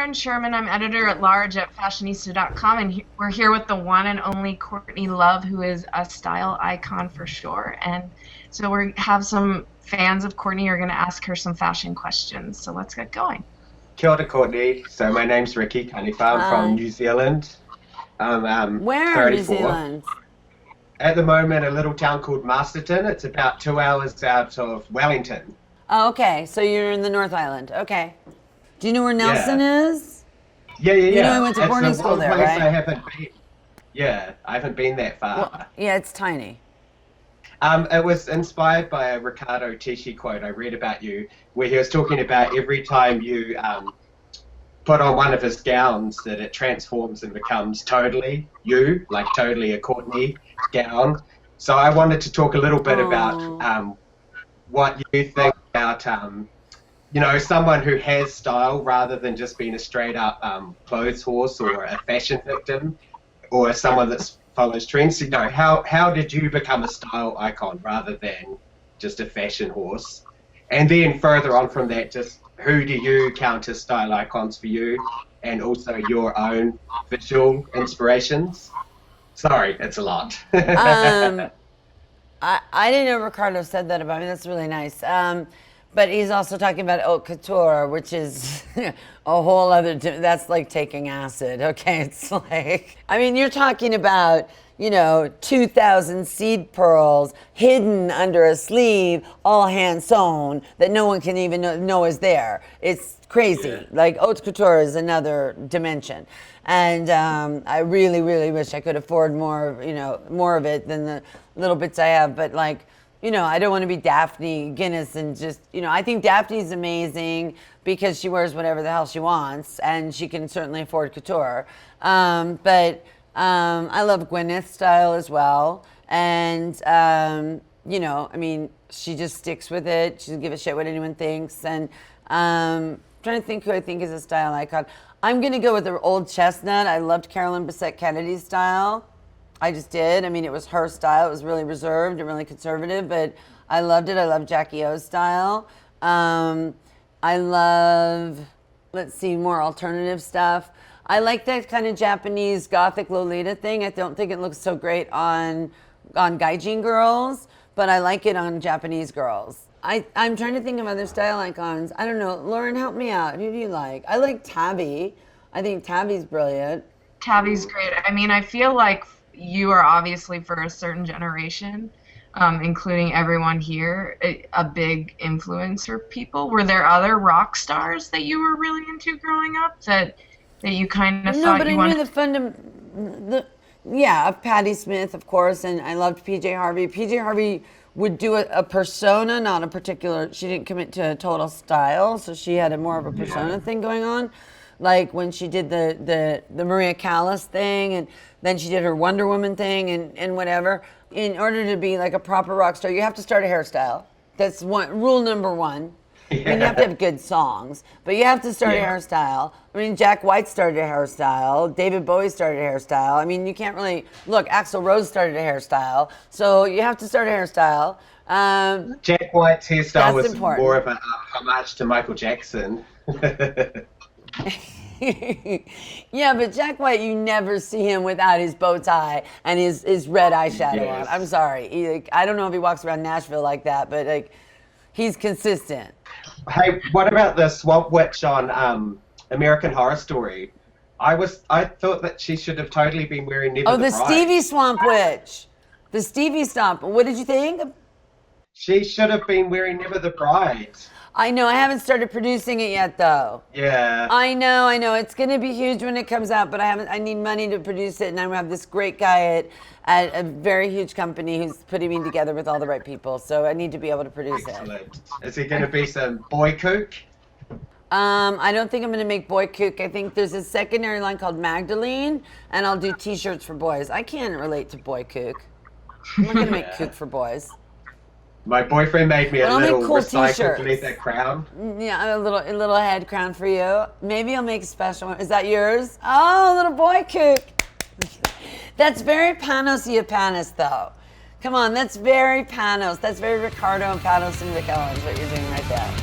Lauren Sherman. I'm editor-at-large at fashionista.com, and we're here with the one and only Courtney Love, who is a style icon for sure. And so we have some fans of Courtney who are going to ask her some fashion questions. So let's get going. Kia ora, Courtney. So my name's Ricky Kanifa. I'm from New Zealand. Where in New Zealand? At the moment, a little town called Masterton. It's about 2 hours out of Wellington. Oh, okay. So you're in the North Island. Okay. Do you know where Nelson is? Yeah. You know I went to boarding school there, right? I haven't been. Yeah, I haven't been that far. Well, yeah, it's tiny. It was inspired by a Riccardo Tisci quote I read about you, where he was talking about every time you put on one of his gowns that it transforms and becomes totally you, like totally a Courtney gown. So I wanted to talk a little bit about what you think about someone who has style rather than just being a straight up clothes horse or a fashion victim or someone that follows trends. How did you become a style icon rather than just a fashion horse? And then further on from that, just who do you count as style icons for you, and also your own visual inspirations? Sorry, it's a lot. I didn't know Ricardo said that about me. That's really nice. But he's also talking about haute couture, which is a whole other, that's like taking acid, okay? It's like, I mean, you're talking about, 2,000 seed pearls hidden under a sleeve, all hand sewn, that no one can even know is there. It's crazy. Yeah. Like haute couture is another dimension. And I really, really wish I could afford more of it than the little bits I have. But like, I don't want to be Daphne Guinness and just, I think Daphne's amazing because she wears whatever the hell she wants and she can certainly afford couture. But I love Gwyneth's style as well. And, she just sticks with it. She doesn't give a shit what anyone thinks. And trying to think who I think is a style icon. I'm going to go with the old chestnut. I loved Carolyn Bessette Kennedy's style. I just did. I mean, it was her style. It was really reserved and really conservative, but I loved it. I love Jackie O's style. I love, more alternative stuff. I like that kind of Japanese gothic Lolita thing. I don't think it looks so great on gaijin girls, but I like it on Japanese girls. I'm trying to think of other style icons. I don't know. Lauren, help me out. Who do you like? I like Tabby. I think Tabby's brilliant. Tabby's great. I mean, I feel like you are obviously for a certain generation, including everyone here, a big influencer people. Were there other rock stars that you were really into growing up that you kind of thought you wanted? No, but I knew of Patti Smith, of course, and I loved PJ Harvey. PJ Harvey would do a persona, not a particular, she didn't commit to a total style, so she had more of a persona thing going on. Like when she did the Maria Callas thing, and then she did her Wonder Woman thing and whatever. In order to be like a proper rock star, you have to start a hairstyle. That's rule number one. Yeah. I mean, you have to have good songs, but you have to start a hairstyle. I mean, Jack White started a hairstyle. David Bowie started a hairstyle. I mean, you can't really, look, Axl Rose started a hairstyle. So you have to start a hairstyle. Jack White's hairstyle was important. More of a homage to Michael Jackson. Yeah, but Jack White, you never see him without his bow tie and his red eyeshadow on. I'm sorry. I don't know if he walks around Nashville like that, but he's consistent. Hey, what about the Swamp Witch on American Horror Story? I thought that she should have totally been wearing Never the Bride. Oh, the Stevie Swamp Witch. The Stevie Stomp. What did you think? She should have been wearing Never the Bride. I know. I haven't started producing it yet, though. Yeah. I know. It's going to be huge when it comes out, but I need money to produce it, and I have this great guy at a very huge company who's putting me together with all the right people, so I need to be able to produce it. Is it going to be some boy kook? I don't think I'm going to make boy kook. I think there's a secondary line called Magdalene, and I'll do T-shirts for boys. I can't relate to boy kook. I'm not going to make kook for boys. My boyfriend made me a little cool recycled leather crown. Yeah, a little head crown for you. Maybe I'll make a special one. Is that yours? Oh, little boy kook. That's very Panos Panos, though. Come on, that's very Panos. That's very Ricardo and Panos and Rick Owens, what you're doing right there.